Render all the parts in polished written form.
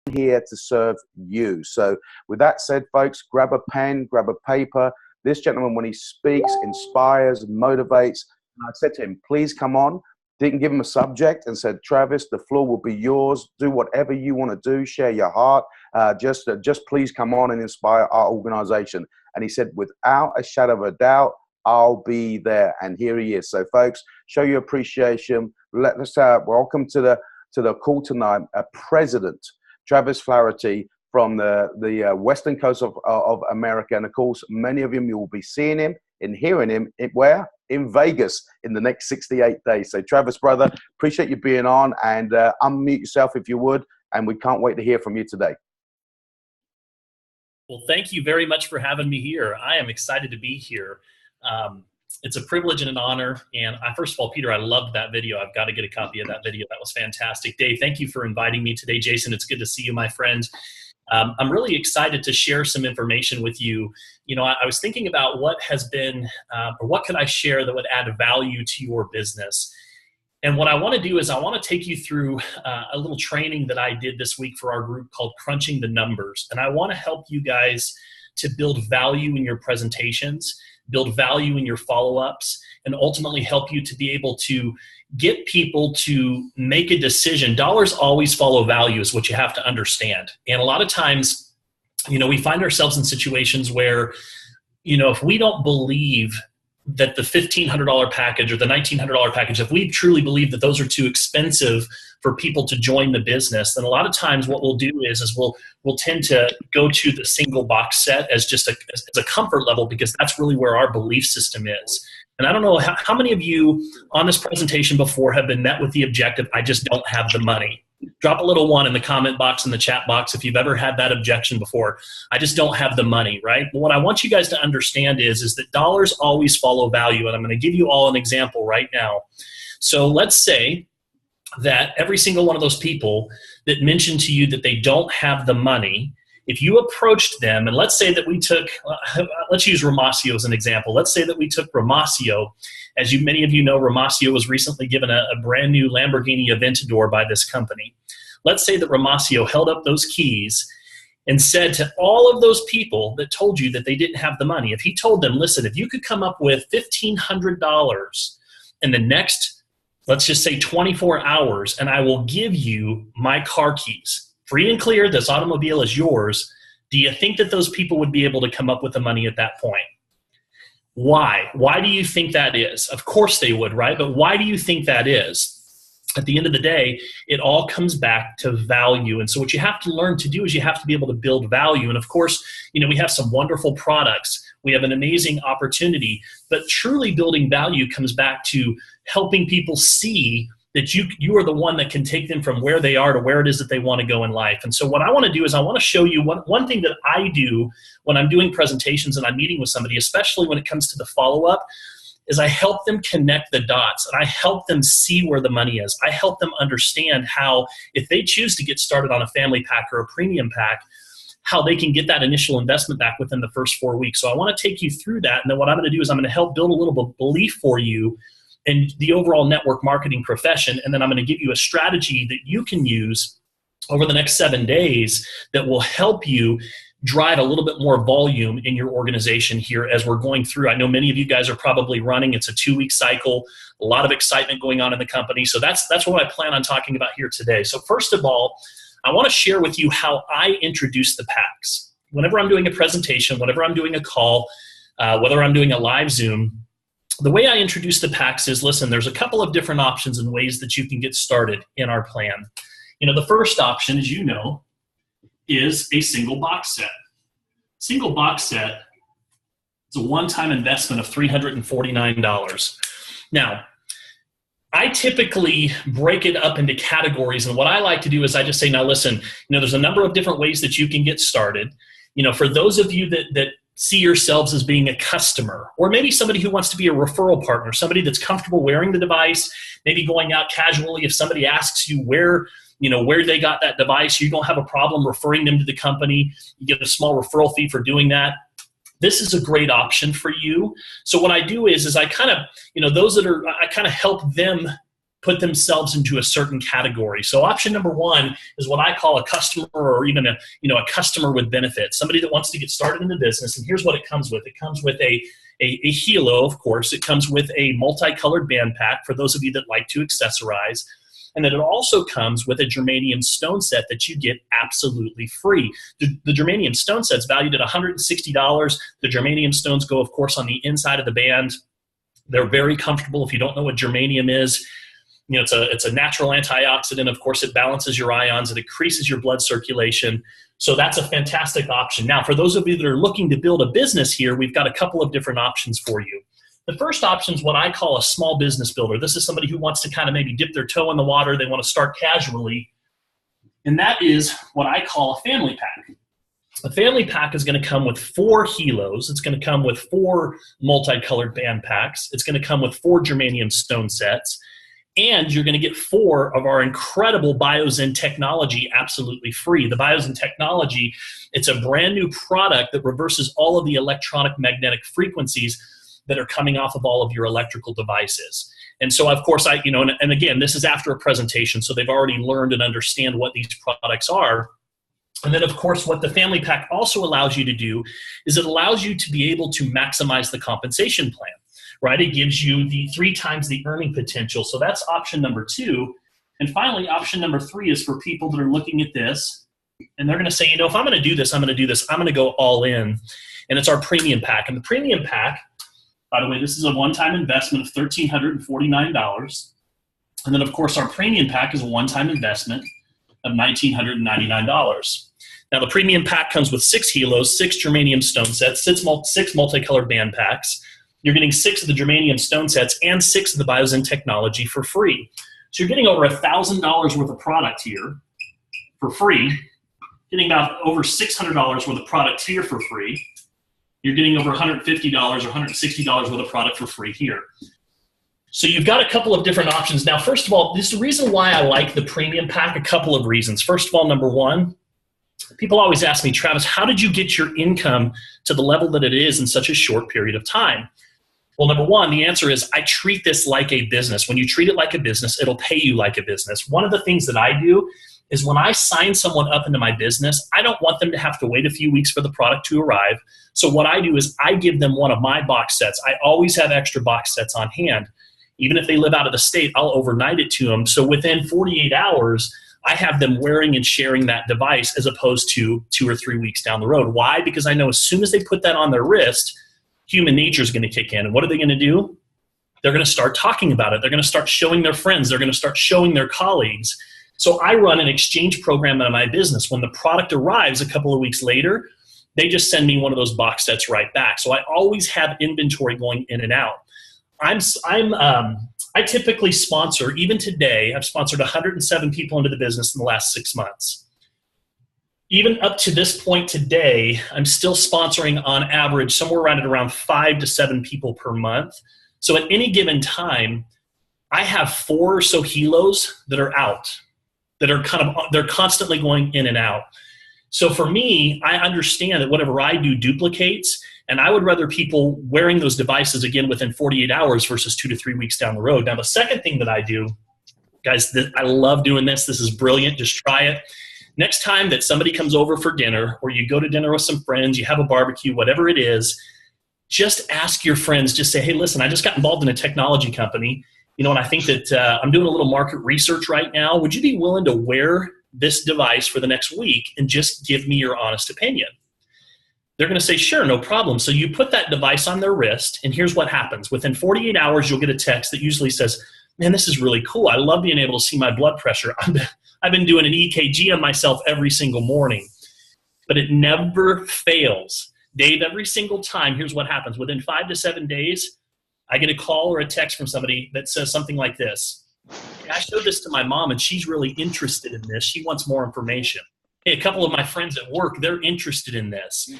here to serve you. So with that said, folks, grab a pen, grab a paper. This gentleman, when he speaks, inspires, motivates. And I said to him, please come on. Didn't give him a subject and said, Travis, the floor will be yours. Do whatever you want to do. Share your heart. Just please come on and inspire our organization. And he said, without a shadow of a doubt, I'll be there. And here he is. So folks, show your appreciation. Let us welcome to the call tonight, President Travis Flaherty from the western coast of America. And of course, many of you will be seeing him and hearing him where? In Vegas in the next 68 days. So Travis, brother, appreciate you being on, and unmute yourself if you would. And we can't wait to hear from you today. Well, thank you very much for having me here. I am excited to be here. It's a privilege and an honor. And first of all, Peter, I loved that video. I've got to get a copy of that video. That was fantastic. Dave, thank you for inviting me today. Jason, it's good to see you, my friend. I'm really excited to share some information with you. You know, I was thinking about what has been, or what could I share that would add value to your business. And what I want to do is I want to take you through a little training that I did this week for our group called Crunching the Numbers. And I want to help you guys to build value in your presentations, build value in your follow-ups, and ultimately help you to be able to get people to make a decision. Dollars always follow value is what you have to understand. And a lot of times, you know, we find ourselves in situations where, you know, if we don't believe that the $1,500 package or the $1,900 package, if we truly believe that those are too expensive for people to join the business, then a lot of times what we'll do is we'll tend to go to the single box set as just as a comfort level, because that's really where our belief system is. And I don't know how many of you on this presentation before have been met with the objective, I just don't have the money. Drop a little one in the comment box, in the chat box, if you've ever had that objection before. I just don't have the money, right? But what I want you guys to understand is that dollars always follow value. And I'm going to give you all an example right now. So let's say that every single one of those people that mentioned to you that they don't have the money, if you approached them, and let's say that we took, let's use Ramasio as an example. Let's say that we took Ramasio. As many of you know, Ramasio was recently given a brand new Lamborghini Aventador by this company. Let's say that Ramasio held up those keys and said to all of those people that told you that they didn't have the money, if he told them, listen, if you could come up with $1,500 in the next, let's just say 24 hours, and I will give you my car keys. Free and clear, this automobile is yours. Do you think that those people would be able to come up with the money at that point? Why? Why do you think that is? Of course they would, right? But why do you think that is? At the end of the day, it all comes back to value. And so what you have to learn to do is you have to be able to build value. And of course, you know, we have some wonderful products. We have an amazing opportunity. But truly building value comes back to helping people see that you are the one that can take them from where they are to where it is that they want to go in life. And so what I want to do is I want to show you one thing that I do when I'm doing presentations and I'm meeting with somebody, especially when it comes to the follow-up, is I help them connect the dots, and I help them see where the money is. I help them understand how, if they choose to get started on a family pack or a premium pack, how they can get that initial investment back within the first 4 weeks. So I want to take you through that, and then what I'm going to do is I'm going to help build a little bit of belief for you in the overall network marketing profession, and then I'm going to give you a strategy that you can use over the next 7 days that will help you drive a little bit more volume in your organization here as we're going through. I know many of you guys are probably running. It's a 2-week cycle, a lot of excitement going on in the company. So that's what I plan on talking about here today. So first of all, I want to share with you how I introduce the packs. Whenever I'm doing a presentation, whenever I'm doing a call, whether I'm doing a live Zoom, the way I introduce the packs is, listen, there's a couple of different options and ways that you can get started in our plan. You know, the first option, as you know, is a single box set. Single box set is a one-time investment of $349. Now, I typically break it up into categories, and what I like to do is I just say, now listen, you know, there's a number of different ways that you can get started. You know, for those of you that see yourselves as being a customer, or maybe somebody who wants to be a referral partner, somebody that's comfortable wearing the device, maybe going out casually. If somebody asks you where they got that device, you don't have a problem referring them to the company. You get a small referral fee for doing that. This is a great option for you. So what I do is I kind of, you know, those that are, I kind of help them put themselves into a certain category. So option number one is what I call a customer, or even a customer with benefits, somebody that wants to get started in the business. And here's what it comes with. It comes with a helo, of course. It comes with a multicolored band pack for those of you that like to accessorize. And then it also comes with a germanium stone set that you get absolutely free. The germanium stone set's valued at $160. The germanium stones go, of course, on the inside of the band. They're very comfortable. If you don't know what germanium is, it's a natural antioxidant. Of course, it balances your ions. It increases your blood circulation. So that's a fantastic option. Now, for those of you that are looking to build a business here, we've got a couple of different options for you. The first option is what I call a small business builder. This is somebody who wants to kind of maybe dip their toe in the water. They want to start casually. And that is what I call a family pack. A family pack is going to come with 4 helos. It's going to come with 4 multicolored band packs. It's going to come with 4 germanium stone sets. And you're going to get 4 of our incredible BioZen technology absolutely free. The BioZen technology, it's a brand new product that reverses all of the electronic magnetic frequencies that are coming off of all of your electrical devices. And so, of course, and again, this is after a presentation, so they've already learned and understand what these products are. And then, of course, what the family pack also allows you to do is it allows you to be able to maximize the compensation plan, right? It gives you the 3 times the earning potential. So that's option number 2. And finally, option number 3 is for people that are looking at this, and they're going to say, if I'm going to do this, I'm going to do this. I'm going to go all in. And it's our premium pack. And the premium pack, by the way, this is a one-time investment of $1,349. And then, of course, our premium pack is a one-time investment of $1,999. Now, the premium pack comes with 6 helos, 6 germanium stone sets, 6 multicolored band packs. You're getting 6 of the germanium stone sets and 6 of the BioZen technology for free. So you're getting over $1,000 worth of product here for free, getting about over $600 worth of product here for free. You're getting over $150 or $160 worth of product for free here. So you've got a couple of different options. Now, first of all, this is the reason why I like the premium pack, a couple of reasons. First of all, number one, people always ask me, Travis, how did you get your income to the level that it is in such a short period of time? Well, number one, the answer is I treat this like a business. When you treat it like a business, it'll pay you like a business. One of the things that I do is when I sign someone up into my business, I don't want them to have to wait a few weeks for the product to arrive. So what I do is I give them one of my box sets. I always have extra box sets on hand. Even if they live out of the state, I'll overnight it to them. So within 48 hours, I have them wearing and sharing that device as opposed to 2 or 3 weeks down the road. Why? Because I know as soon as they put that on their wrist, human nature is going to kick in. And what are they going to do? They're going to start talking about it. They're going to start showing their friends. They're going to start showing their colleagues. So I run an exchange program in my business. When the product arrives a couple of weeks later, they just send me one of those box sets right back. So I always have inventory going in and out. I typically sponsor, even today, I've sponsored 107 people into the business in the last 6 months. Even up to this point today, I'm still sponsoring on average somewhere around 5 to 7 people per month. So at any given time, I have 4 or so helos that are out, that are they're constantly going in and out. So for me, I understand that whatever I do duplicates, and I would rather people wearing those devices again within 48 hours versus 2 to 3 weeks down the road. Now, the second thing that I do, guys, I love doing this. This is brilliant. Just try it. Next time that somebody comes over for dinner, or you go to dinner with some friends, you have a barbecue, whatever it is, just ask your friends, just say, hey, listen, I just got involved in a technology company, and I think that I'm doing a little market research right now. Would you be willing to wear this device for the next week and just give me your honest opinion? They're going to say, sure, no problem. So you put that device on their wrist, and here's what happens. Within 48 hours, you'll get a text that usually says, man, this is really cool. I love being able to see my blood pressure. I've been doing an EKG on myself every single morning. But it never fails. Dave, every single time, here's what happens. Within 5 to 7 days, I get a call or a text from somebody that says something like this. Hey, I showed this to my mom, and she's really interested in this. She wants more information. Hey, a couple of my friends at work, they're interested in this.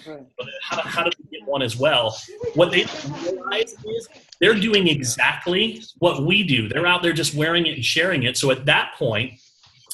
How do we get one as well? What they realize is they're doing exactly what we do. They're out there just wearing it and sharing it. So at that point,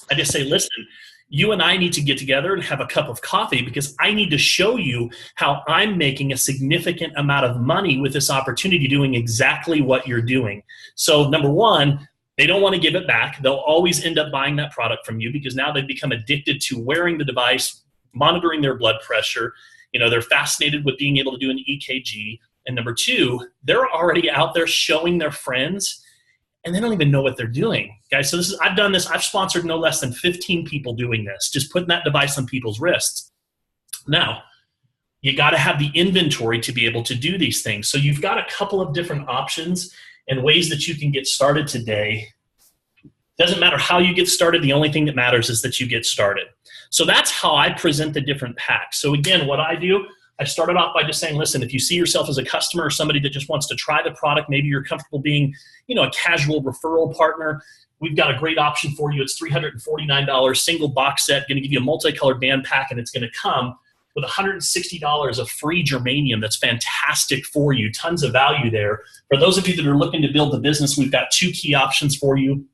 I just say, listen, you and I need to get together and have a cup of coffee because I need to show you how I'm making a significant amount of money with this opportunity doing exactly what you're doing. So number one, They don't want to give it back. They'll always end up buying that product from you because now they've become addicted to wearing the device, monitoring their blood pressure. They're fascinated with being able to do an EKG. And number two, they're already out there showing their friends, and they don't even know what they're doing. Guys, so I've done this. I've sponsored no less than 15 people doing this, just putting that device on people's wrists. Now, you got to have the inventory to be able to do these things. So you've got a couple of different options and ways that you can get started today. Doesn't matter how you get started. The only thing that matters is that you get started. So that's how I present the different packs. So again, what I do, I started off by just saying, listen, if you see yourself as a customer or somebody that just wants to try the product, maybe you're comfortable being, a casual referral partner, we've got a great option for you. It's $349, single box set, going to give you a multicolored band pack, and it's going to come with $160 of free germanium. That's fantastic for you. Tons of value there. For those of you that are looking to build the business, we've got two key options for you.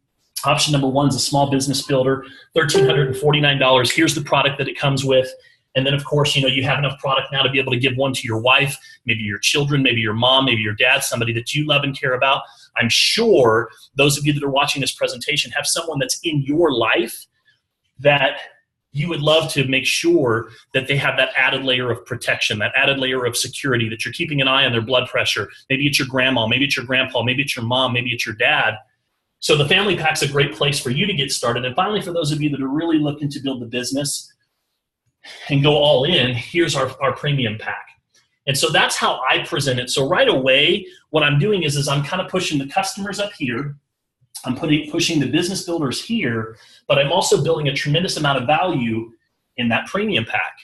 Option number one is a small business builder, $1,349. Here's the product that it comes with. And then, of course, you have enough product now to be able to give one to your wife, maybe your children, maybe your mom, maybe your dad, somebody that you love and care about. I'm sure those of you that are watching this presentation have someone that's in your life that you would love to make sure that they have that added layer of protection, that added layer of security, that you're keeping an eye on their blood pressure. Maybe it's your grandma, maybe it's your grandpa, maybe it's your mom, maybe it's your dad. So the family pack's a great place for you to get started. And finally, for those of you that are really looking to build the business and go all in, here's our premium pack. And so that's how I present it. So right away, what I'm doing is I'm kind of pushing the customers up here. I'm pushing the business builders here, but I'm also building a tremendous amount of value in that premium pack.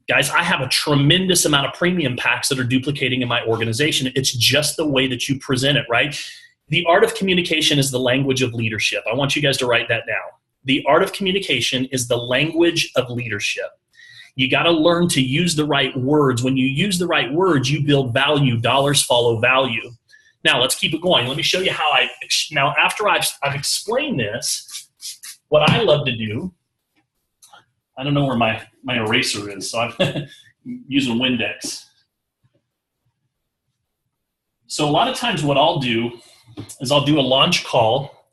Guys, I have a tremendous amount of premium packs that are duplicating in my organization. It's just the way that you present it, right? The art of communication is the language of leadership. I want you guys to write that down. The art of communication is the language of leadership. You got to learn to use the right words. When you use the right words, you build value. Dollars follow value. Now, let's keep it going. Let me show you how now after I've explained this, what I love to do, I don't know where my eraser is, so I'm using Windex. So a lot of times what I'll do is I'll do a launch call.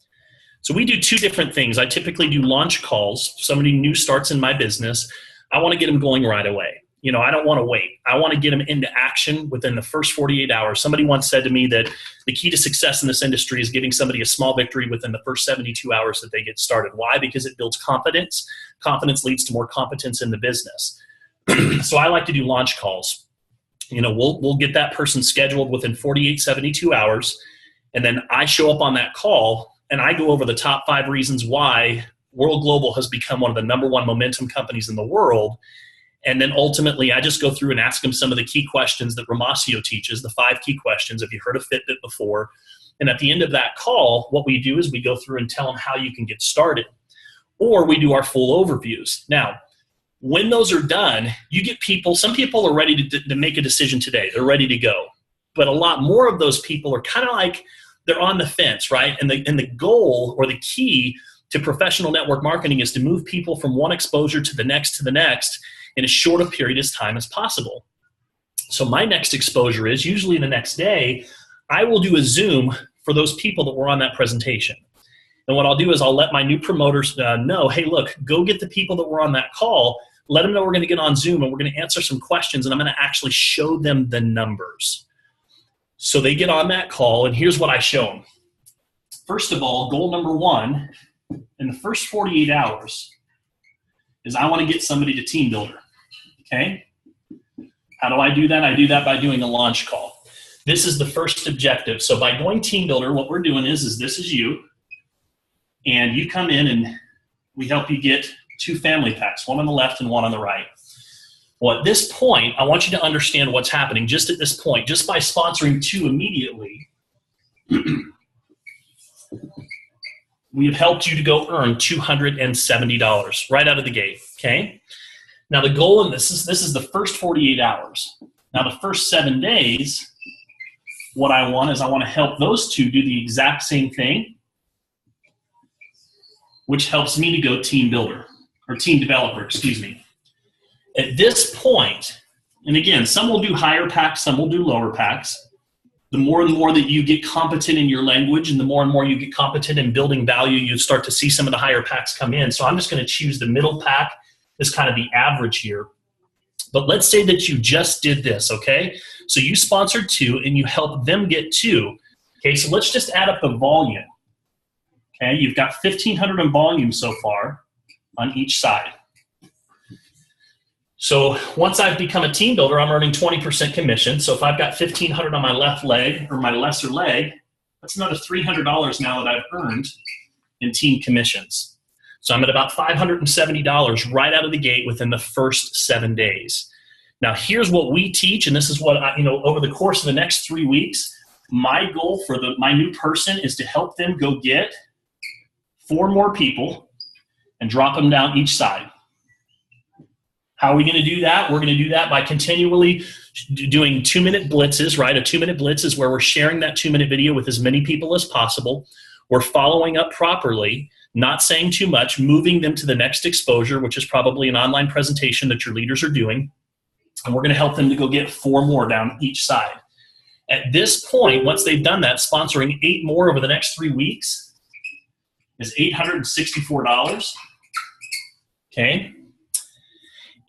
So we do two different things. I typically do launch calls. Somebody new starts in my business. I want to get them going right away. I don't want to wait. I want to get them into action within the first 48 hours. Somebody once said to me that the key to success in this industry is giving somebody a small victory within the first 72 hours that they get started. Why? Because it builds confidence. Confidence leads to more competence in the business. So I like to do launch calls. We'll get that person scheduled within 48, 72 hours. And then I show up on that call and I go over the top 5 reasons why World Global has become one of the #1 momentum companies in the world. And then ultimately, I just go through and ask them some of the key questions that Ramasio teaches, the 5 key questions. Have you heard of Fitbit before? And at the end of that call, what we do is we go through and tell them how you can get started. Or we do our full overviews. Now, when those are done, you get people, some people are ready to make a decision today. They're ready to go. But a lot more of those people are kind of like they're on the fence, right? And the goal or the key to professional network marketing is to move people from one exposure to the next in as short a period of time as possible. So my next exposure is usually the next day, I will do a Zoom for those people that were on that presentation. And what I'll do is I'll let my new promoters know, hey, look, go get the people that were on that call, let them know we're going to get on Zoom and we're going to answer some questions and I'm going to actually show them the numbers. So they get on that call and here's what I show them. First of all, goal number 1 in the first 48 hours is I want to get somebody to team builder. Okay? How do I do that? I do that by doing a launch call. This is the first objective. So by going team builder, what we're doing is this is you, and you come in and we help you get 2 family packs, one on the left and one on the right. Well, at this point, I want you to understand what's happening just at this point. Just by sponsoring 2 immediately, we have helped you to go earn $270 right out of the gate, okay? Now the goal in this is the first 48 hours. Now the first 7 days, what I want to help those 2 do the exact same thing, which helps me to go team builder, or team developer, excuse me. At this point, and again, some will do higher packs, some will do lower packs. the more and more that you get competent in your language and the more you get competent in building value, you start to see some of the higher packs come in. So I'm just going to choose the middle pack as kind of the average here. But let's say that you just did this, okay? So you sponsored 2 and you helped them get 2. Okay, so let's just add up the volume. Okay, you've got 1,500 in volume so far on each side. So once I've become a team builder, I'm earning 20% commission. So if I've got 1,500 on my left leg or my lesser leg, that's another $300 now that I've earned in team commissions. So I'm at about $570 right out of the gate within the first 7 days. Now here's what we teach, and this is what over the course of the next 3 weeks, my goal for my new person is to help them go get 4 more people and drop them down each side. How are we going to do that? We're going to do that by continually doing 2-minute blitzes, right? A 2-minute blitz is where we're sharing that 2-minute video with as many people as possible. We're following up properly, not saying too much, moving them to the next exposure, which is probably an online presentation that your leaders are doing. And we're going to help them to go get 4 more down each side. At this point, once they've done that, sponsoring 8 more over the next 3 weeks is $864. Okay.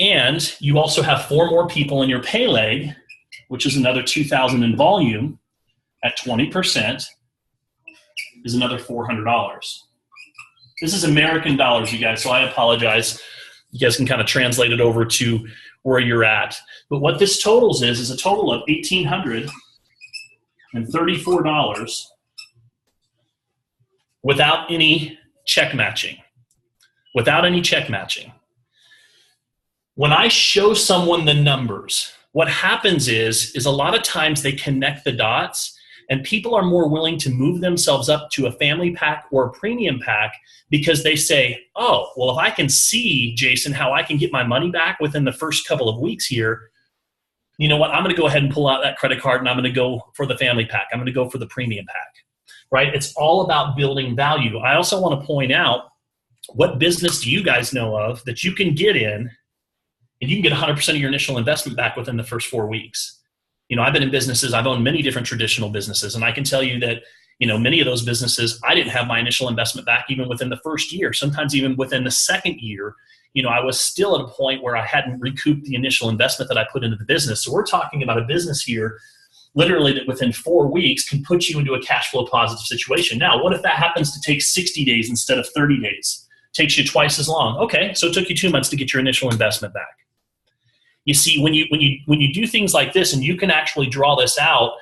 And you also have 4 more people in your pay leg, which is another 2,000 in volume at 20% is another $400. This is American dollars, you guys, so I apologize. You guys can kind of translate it over to where you're at. But what this totals is a total of $1,834 without any check matching. Without any check matching. When I show someone the numbers, what happens is a lot of times they connect the dots and people are more willing to move themselves up to a family pack or a premium pack because they say, oh, well, if I can see, Jason, how I can get my money back within the first couple of weeks here, you know what, I'm going to go ahead and pull out that credit card and I'm going to go for the family pack. I'm going to go for the premium pack, right? It's all about building value. I also want to point out, what business do you guys know of that you can get in and you can get 100% of your initial investment back within the first 4 weeks? You know, I've been in businesses, I've owned many different traditional businesses, and I can tell you that, you know, many of those businesses, I didn't have my initial investment back even within the first year. Sometimes even within the second year, you know, I was still at a point where I hadn't recouped the initial investment that I put into the business. So we're talking about a business here, literally, that within 4 weeks can put you into a cash flow positive situation. Now, what if that happens to take 60 days instead of 30 days? Takes you twice as long. Okay, so it took you 2 months to get your initial investment back. You see, when you do things like this and you can actually draw this out,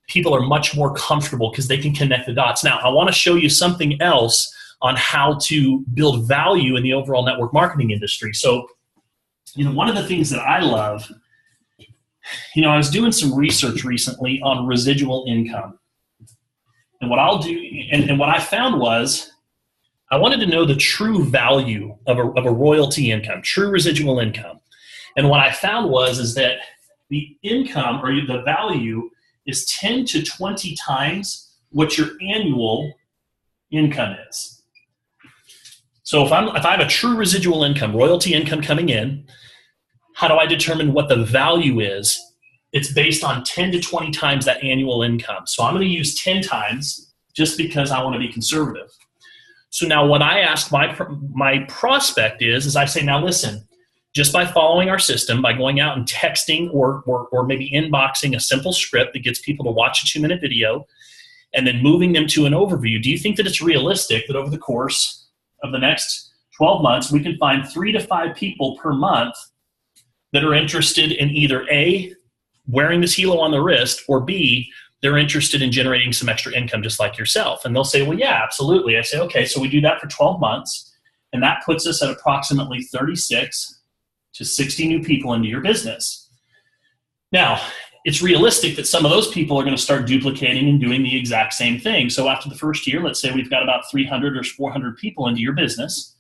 people are much more comfortable because they can connect the dots. Now, I want to show you something else on how to build value in the overall network marketing industry. So, you know, one of the things that I love, you know, I was doing some research recently on residual income. And what I'll do, and what I found was, I wanted to know the true value of a royalty income, true residual income. And what I found is that the income or the value is 10 to 20 times what your annual income is. So if I have a true residual income, royalty income coming in, how do I determine what the value is? It's based on 10 to 20 times that annual income. So I'm going to use 10 times just because I want to be conservative. So now what I ask my prospect is I say, now listen, just by following our system, by going out and texting or maybe inboxing a simple script that gets people to watch a 2-minute video and then moving them to an overview, do you think that it's realistic that over the course of the next 12 months, we can find 3 to 5 people per month that are interested in either A, wearing this halo on the wrist, or B, they're interested in generating some extra income just like yourself? And they'll say, well, yeah, absolutely. I say, okay, so we do that for 12 months, and that puts us at approximately 36 to 60 new people into your business. Now, it's realistic that some of those people are going to start duplicating and doing the exact same thing. So after the first year, let's say we've got about 300 or 400 people into your business.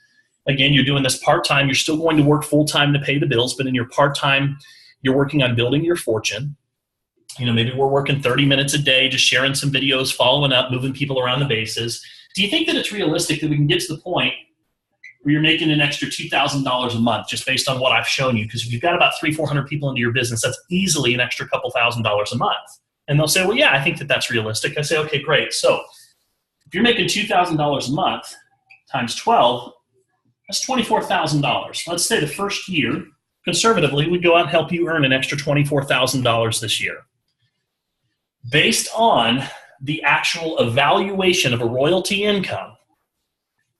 Again, you're doing this part-time. You're still going to work full-time to pay the bills, but in your part-time, you're working on building your fortune. You know, maybe we're working 30 minutes a day, just sharing some videos, following up, moving people around the bases. Do you think that it's realistic that we can get to the point where you're making an extra $2,000 a month just based on what I've shown you? Because if you've got about 300-400 people into your business, that's easily an extra couple $1,000s a month. And they'll say, well, yeah, I think that that's realistic. I say, okay, great. So if you're making $2,000 a month times 12, that's $24,000. Let's say the first year, conservatively, we'd go out and help you earn an extra $24,000 this year. Based on the actual evaluation of a royalty income,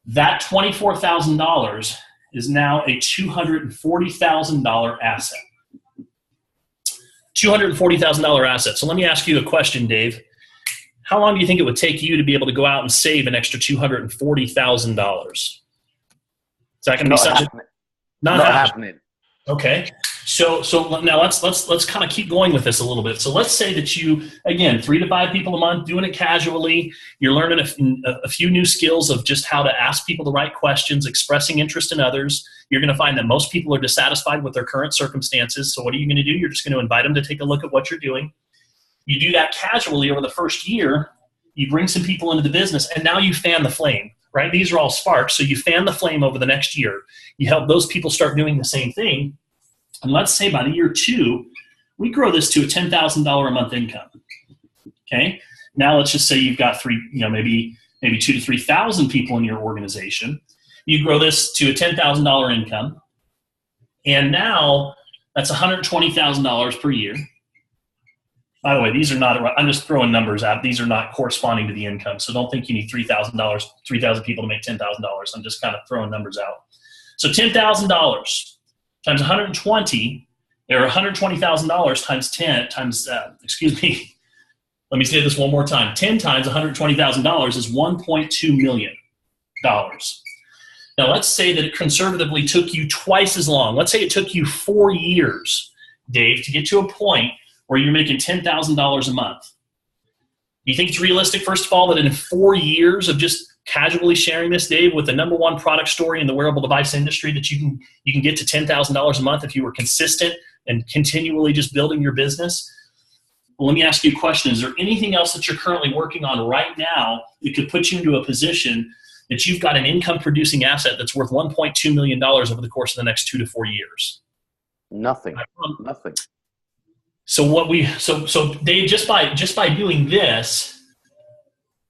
that $24,000 is now a $240,000 asset. $240,000 asset. So let me ask you a question, Dave. How long do you think it would take you to be able to go out and save an extra $240,000? Is that going to be something? Not happening. Okay. So now let's kind of keep going with this a little bit. So let's say that you, again, 3 to 5 people a month, doing it casually. You're learning a few new skills of just how to ask people the right questions, expressing interest in others. You're going to find that most people are dissatisfied with their current circumstances. So what are you going to do? You're just going to invite them to take a look at what you're doing. You do that casually over the first year. You bring some people into the business, and now you fan the flame, right? These are all sparks. So you fan the flame over the next year. You help those people start doing the same thing. And let's say by the year 2, we grow this to a $10,000 a month income. Okay. Now let's just say you've got maybe 2,000 to 3,000 people in your organization. You grow this to a $10,000 income, and now that's $120,000 per year. By the way, these are not, I'm just throwing numbers out. These are not corresponding to the income. So don't think you need $3,000, 3,000 people to make $10,000. I'm just kind of throwing numbers out. So $10,000 times 120, or $120,000 times 10 times, let me say this one more time. 10 times $120,000 is $1.2 million. Now let's say that it conservatively took you twice as long. Let's say it took you 4 years, Dave, to get to a point where you're making $10,000 a month. Do you think it's realistic, first of all, that in 4 years of just casually sharing this, Dave, with the #1 product story in the wearable device industry, that you can get to $10,000 a month if you were consistent and continually just building your business? Well, let me ask you a question. Is there anything else that you're currently working on right now that could put you into a position that you've got an income-producing asset that's worth $1.2 million over the course of the next 2 to 4 years? Nothing. Nothing. So Dave, just by doing this,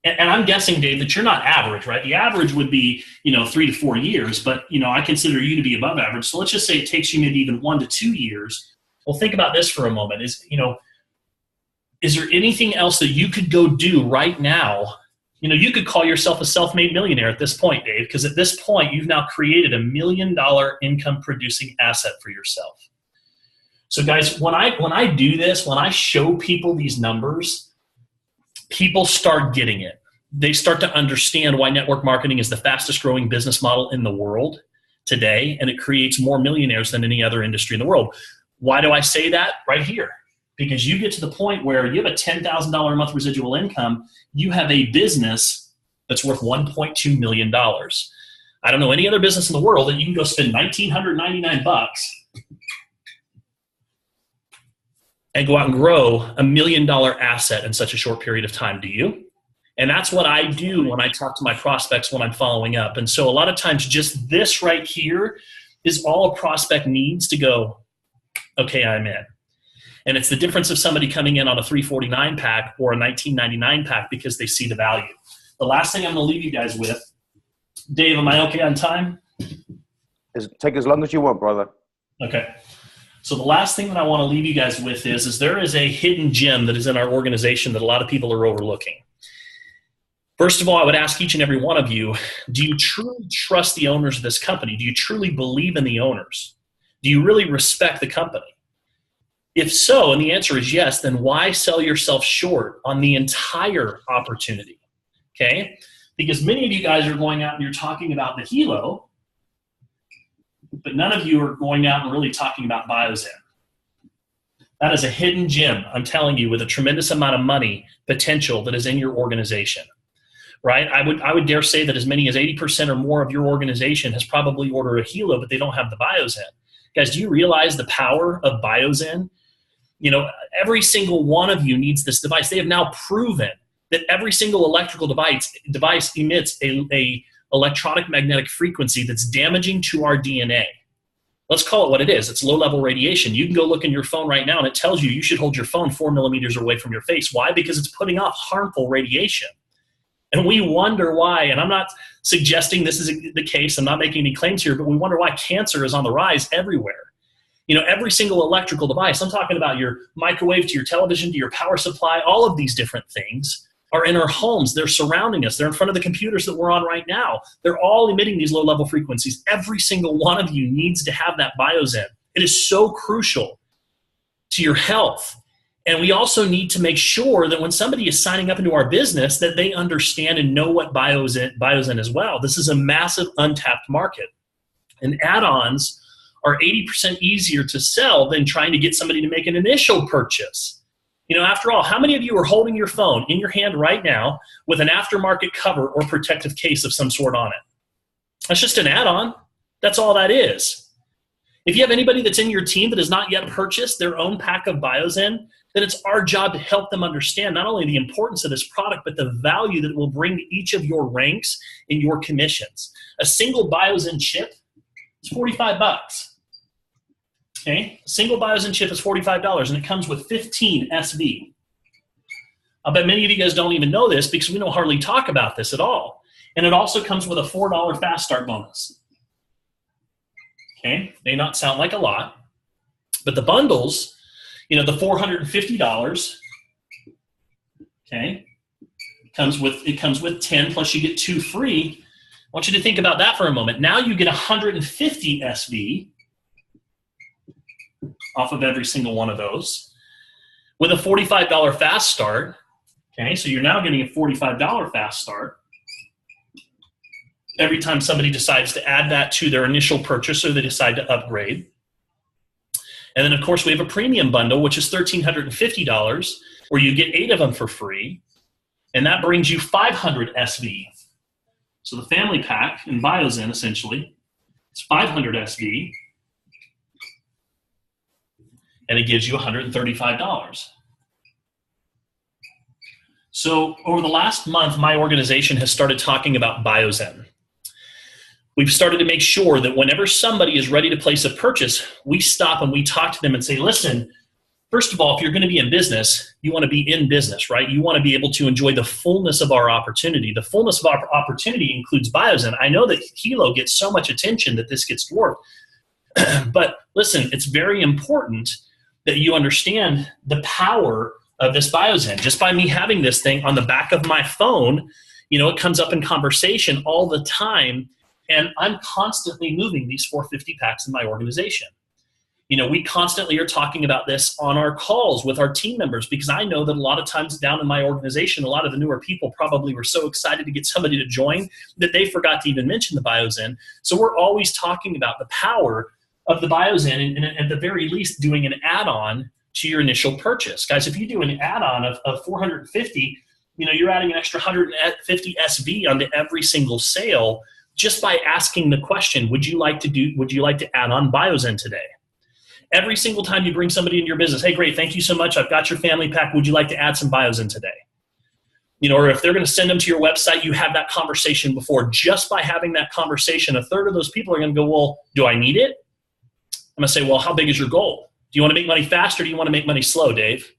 and I'm guessing, Dave, that you're not average, right? The average would be, 3 to 4 years, but, I consider you to be above average. So let's just say it takes you maybe even 1 to 2 years. Well, think about this for a moment. Is there anything else that you could go do right now? You could call yourself a self-made millionaire at this point, Dave, because at this point, you've now created $1 million income-producing asset for yourself. So guys, when I do this, when I show people these numbers, people start getting it. They start to understand why network marketing is the fastest growing business model in the world today, and it creates more millionaires than any other industry in the world. Why do I say that? Right here. Because you get to the point where you have a $10,000 a month residual income, you have a business that's worth $1.2 million. I don't know any other business in the world that you can go spend $1,999 and go out and grow $1 million asset in such a short period of time. Do you? And that's what I do when I talk to my prospects when I'm following up. And so a lot of times just this right here is all a prospect needs to go, okay, I'm in. And it's the difference of somebody coming in on a $349 pack or a $1999 pack because they see the value. The last thing I'm going to leave you guys with, Dave, am I okay on time? Take as long as you want, brother. Okay. So the last thing that I want to leave you guys with is there is a hidden gem that is in our organization that a lot of people are overlooking. First of all, I would ask each and every one of you, do you truly trust the owners of this company? Do you truly believe in the owners? Do you really respect the company? If so, and the answer is yes, then why sell yourself short on the entire opportunity? Okay? Because many of you guys are going out and you're talking about the Hilo, but none of you are going out and really talking about BioZen. That is a hidden gem, I'm telling you, with a tremendous amount of money potential that is in your organization, right? I would dare say that as many as 80% or more of your organization has probably ordered a Hilo, but they don't have the BioZen. Guys, do you realize the power of BioZen? Every single one of you needs this device. They have now proven that every single electrical device emits a electronic magnetic frequency that's damaging to our DNA. Let's call it what it is. It's low-level radiation. You can go look in your phone right now, and it tells you should hold your phone 4 millimeters away from your face. Why? Because it's putting off harmful radiation. And we wonder why, and I'm not suggesting this is the case, I'm not making any claims here, but we wonder why cancer is on the rise everywhere. Every single electrical device, I'm talking about your microwave to your television to your power supply, all of these different things are in our homes. They're surrounding us. They're in front of the computers that we're on right now. They're all emitting these low-level frequencies. Every single one of you needs to have that BioZen. It is so crucial to your health. And we also need to make sure that when somebody is signing up into our business that they understand and know what BioZen as well. This is a massive untapped market. And add-ons are 80% easier to sell than trying to get somebody to make an initial purchase. After all, how many of you are holding your phone in your hand right now with an aftermarket cover or protective case of some sort on it? That's just an add-on. That's all that is. If you have anybody that's in your team that has not yet purchased their own pack of BioZen, then it's our job to help them understand not only the importance of this product, but the value that it will bring to each of your ranks in your commissions. A single BioZen chip is $45. Okay, a single BioZen chip is $45, and it comes with 15 SV. I'll bet many of you guys don't even know this because we don't hardly talk about this at all. And it also comes with a $4 fast start bonus. Okay, may not sound like a lot, but the bundles, the $450, okay, it comes with 10 plus you get 2 free. I want you to think about that for a moment. Now you get 150 SV off of every single one of those with a $45 fast start. Okay, so you're now getting a $45 fast start every time somebody decides to add that to their initial purchase or they decide to upgrade. And then, of course, we have a premium bundle, which is $1,350, where you get 8 of them for free, and that brings you 500 SV. So the family pack in BioZen, essentially, it's 500 SV, and it gives you $135. So over the last month, my organization has started talking about BioZen. We've started to make sure that whenever somebody is ready to place a purchase, we stop and we talk to them and say, listen, first of all, if you're going to be in business, you want to be in business, right? You want to be able to enjoy the fullness of our opportunity. The fullness of our opportunity includes BioZen. I know that Hilo gets so much attention that this gets dwarfed. But listen, it's very important that you understand the power of this BioZen. Just by me having this thing on the back of my phone, it comes up in conversation all the time, and I'm constantly moving these 450 packs in my organization. We constantly are talking about this on our calls with our team members because I know that a lot of times down in my organization, a lot of the newer people probably were so excited to get somebody to join that they forgot to even mention the BioZen. So we're always talking about the power of the BioZen and at the very least doing an add-on to your initial purchase. Guys, if you do an add-on of 450, you're adding an extra 150 SV onto every single sale just by asking the question, would you like to add on BioZen today? Every single time you bring somebody into your business, hey, great, thank you so much. I've got your family pack. Would you like to add some BioZen today? Or if they're going to send them to your website, you have that conversation before. Just by having that conversation, a third of those people are going to go, well, do I need it? I'm going to say, well, how big is your goal? Do you want to make money fast or do you want to make money slow, Dave?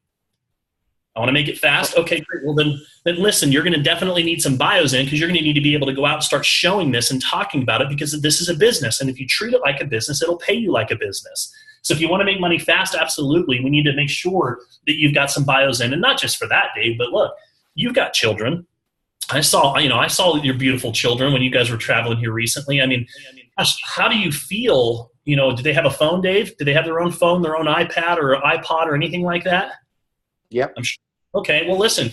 I want to make it fast. Okay, great. Well, then listen, you're going to definitely need some BioZen because you're going to need to be able to go out and start showing this and talking about it because this is a business. And if you treat it like a business, it'll pay you like a business. So if you want to make money fast, absolutely. We need to make sure that you've got some BioZen. And not just for that, Dave, but look, you've got children. I saw your beautiful children when you guys were traveling here recently. I mean, how do you feel? Do they have a phone, Dave? Do they have their own phone, their own iPad or iPod or anything like that? Yep. I'm sure. Okay, well, listen,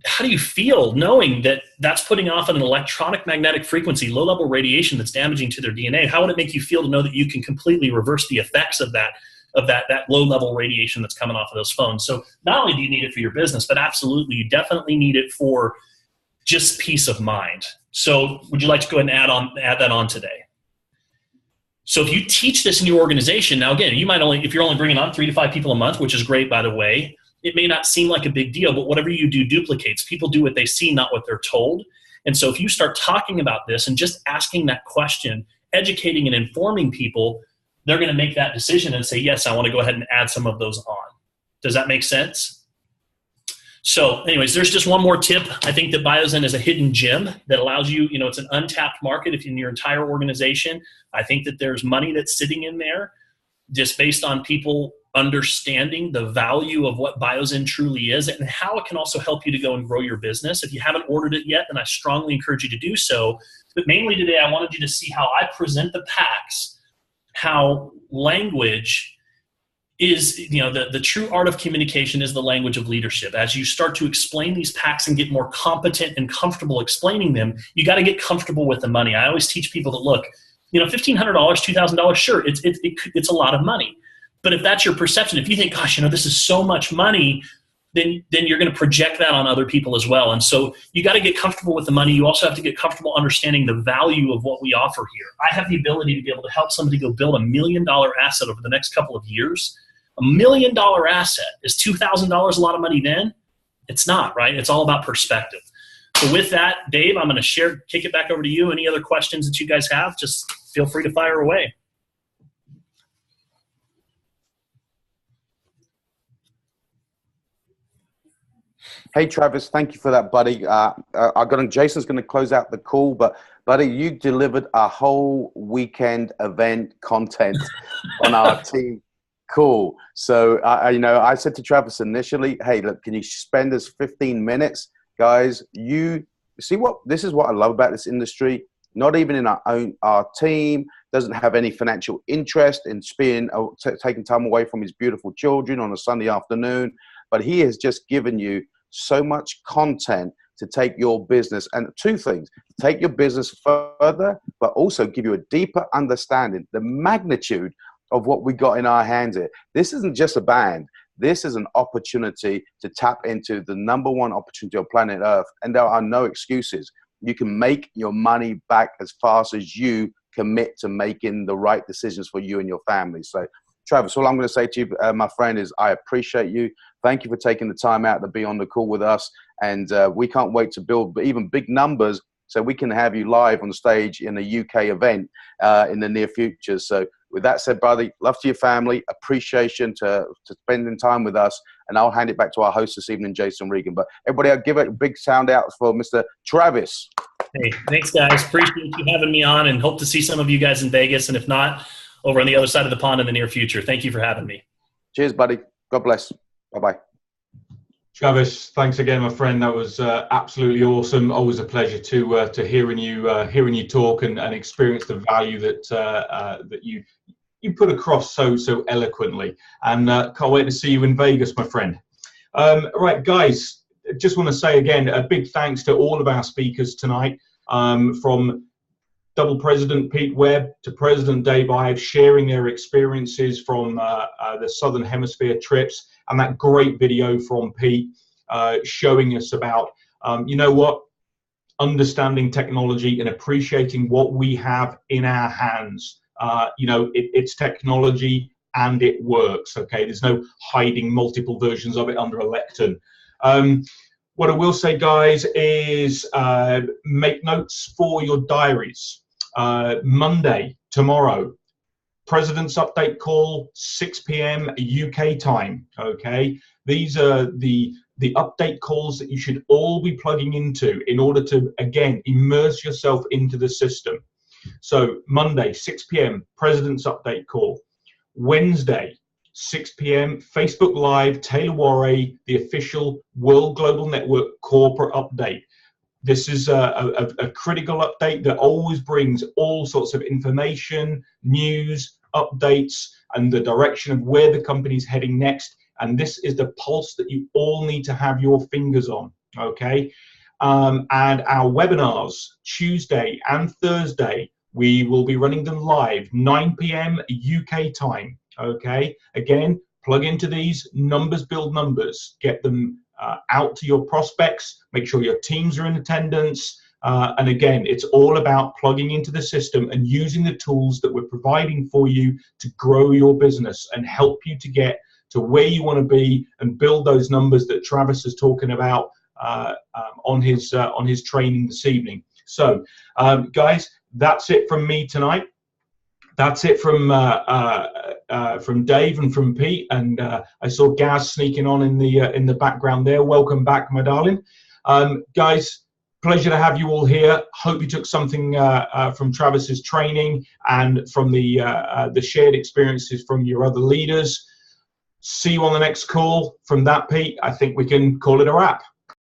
how do you feel knowing that that's putting off an electronic magnetic frequency, low-level radiation that's damaging to their DNA? How would it make you feel to know that you can completely reverse the effects of that low-level radiation that's coming off of those phones? So not only do you need it for your business, but absolutely, you definitely need it for just peace of mind. So would you like to go ahead and add that on today? So if you teach this in your organization, now again, if you're only bringing on 3 to 5 people a month, which is great, by the way, it may not seem like a big deal, but whatever you do duplicates. People do what they see, not what they're told. And so if you start talking about this and just asking that question, educating and informing people, they're going to make that decision and say, yes, I want to go ahead and add some of those on. Does that make sense? So anyways, there's just one more tip. I think that Biozen is a hidden gem that allows you, it's an untapped market if in your entire organization. I think that there's money that's sitting in there just based on people understanding the value of what Biozen truly is and how it can also help you to go and grow your business. If you haven't ordered it yet, then I strongly encourage you to do so. But mainly today, I wanted you to see how I present the packs, how language is, the true art of communication is the language of leadership. As you start to explain these packs and get more competent and comfortable explaining them, you got to get comfortable with the money. I always teach people that, look, $1,500, $2,000, sure, it's a lot of money. But if that's your perception, if you think, gosh, this is so much money, then you're going to project that on other people as well. And so you got to get comfortable with the money. You also have to get comfortable understanding the value of what we offer here. I have the ability to be able to help somebody go build $1 million asset over the next couple of years. $1 million asset. Is $2,000 a lot of money then? It's not, right? It's all about perspective. So with that, Dave, I'm going to kick it back over to you. Any other questions that you guys have, just feel free to fire away. Hey, Travis, thank you for that, buddy. Jason's going to close out the call, but buddy, you delivered a whole weekend event content on our team. Cool. So, I said to Travis initially, hey, look, can you spend us 15 minutes? Guys, you see this is what I love about this industry. Not even in our team doesn't have any financial interest in taking time away from his beautiful children on a Sunday afternoon, but he has just given you so much content to take your business, and two things: take your business further, but also give you a deeper understanding, the magnitude of what we got in our hands here. This isn't just a band. This is an opportunity to tap into the #1 opportunity on planet Earth, and there are no excuses. You can make your money back as fast as you commit to making the right decisions for you and your family. So, Travis, all I'm going to say to you, my friend, is I appreciate you. Thank you for taking the time out to be on the call with us. And we can't wait to build even big numbers so we can have you live on stage in a UK event in the near future. So with that said, brother, love to your family, appreciation to spending time with us. And I'll hand it back to our host this evening, Jason Regan. But everybody, I'll give it a big sound out for Mr. Travis. Hey, thanks, guys. Appreciate you having me on, and hope to see some of you guys in Vegas. And if not, over on the other side of the pond in the near future. Thank you for having me. Cheers, buddy. God bless. Bye-bye. Travis, thanks again, my friend. That was absolutely awesome. Always a pleasure to hearing you talk and experience the value that you put across so eloquently. And can't wait to see you in Vegas, my friend. Right, guys, just want to say again a big thanks to all of our speakers tonight, from Double President Pete Webb to President Dave Ives, sharing their experiences from the Southern Hemisphere trips, and that great video from Pete showing us about, understanding technology and appreciating what we have in our hands. It's technology and it works, okay? There's no hiding multiple versions of it under a lectern. What I will say, guys, is make notes for your diaries. Monday, tomorrow, President's Update call, 6 p.m. UK time, okay? These are the update calls that you should all be plugging into in order to, again, immerse yourself into the system. So Monday, 6 p.m., President's Update call. Wednesday, 6 p.m., Facebook Live, Taylor Warray, the official World Global Network corporate update. This is a critical update that always brings all sorts of information, news, updates, and the direction of where the company's heading next. And this is the pulse that you all need to have your fingers on, okay? And our webinars, Tuesday and Thursday, we will be running them live, 9 p.m. UK time, okay? Again, plug into these, numbers build numbers, get them out to your prospects, make sure your teams are in attendance, and again, it's all about plugging into the system and using the tools that we're providing for you to grow your business and help you to get to where you want to be and build those numbers that Travis is talking about on his training this evening. So, guys, that's it from me tonight. That's it from Dave and from Pete, and I saw Gaz sneaking on in the background there. Welcome back, my darling. Guys, pleasure to have you all here. Hope you took something from Travis's training and from the shared experiences from your other leaders. See you on the next call. From that, Pete, I think we can call it a wrap.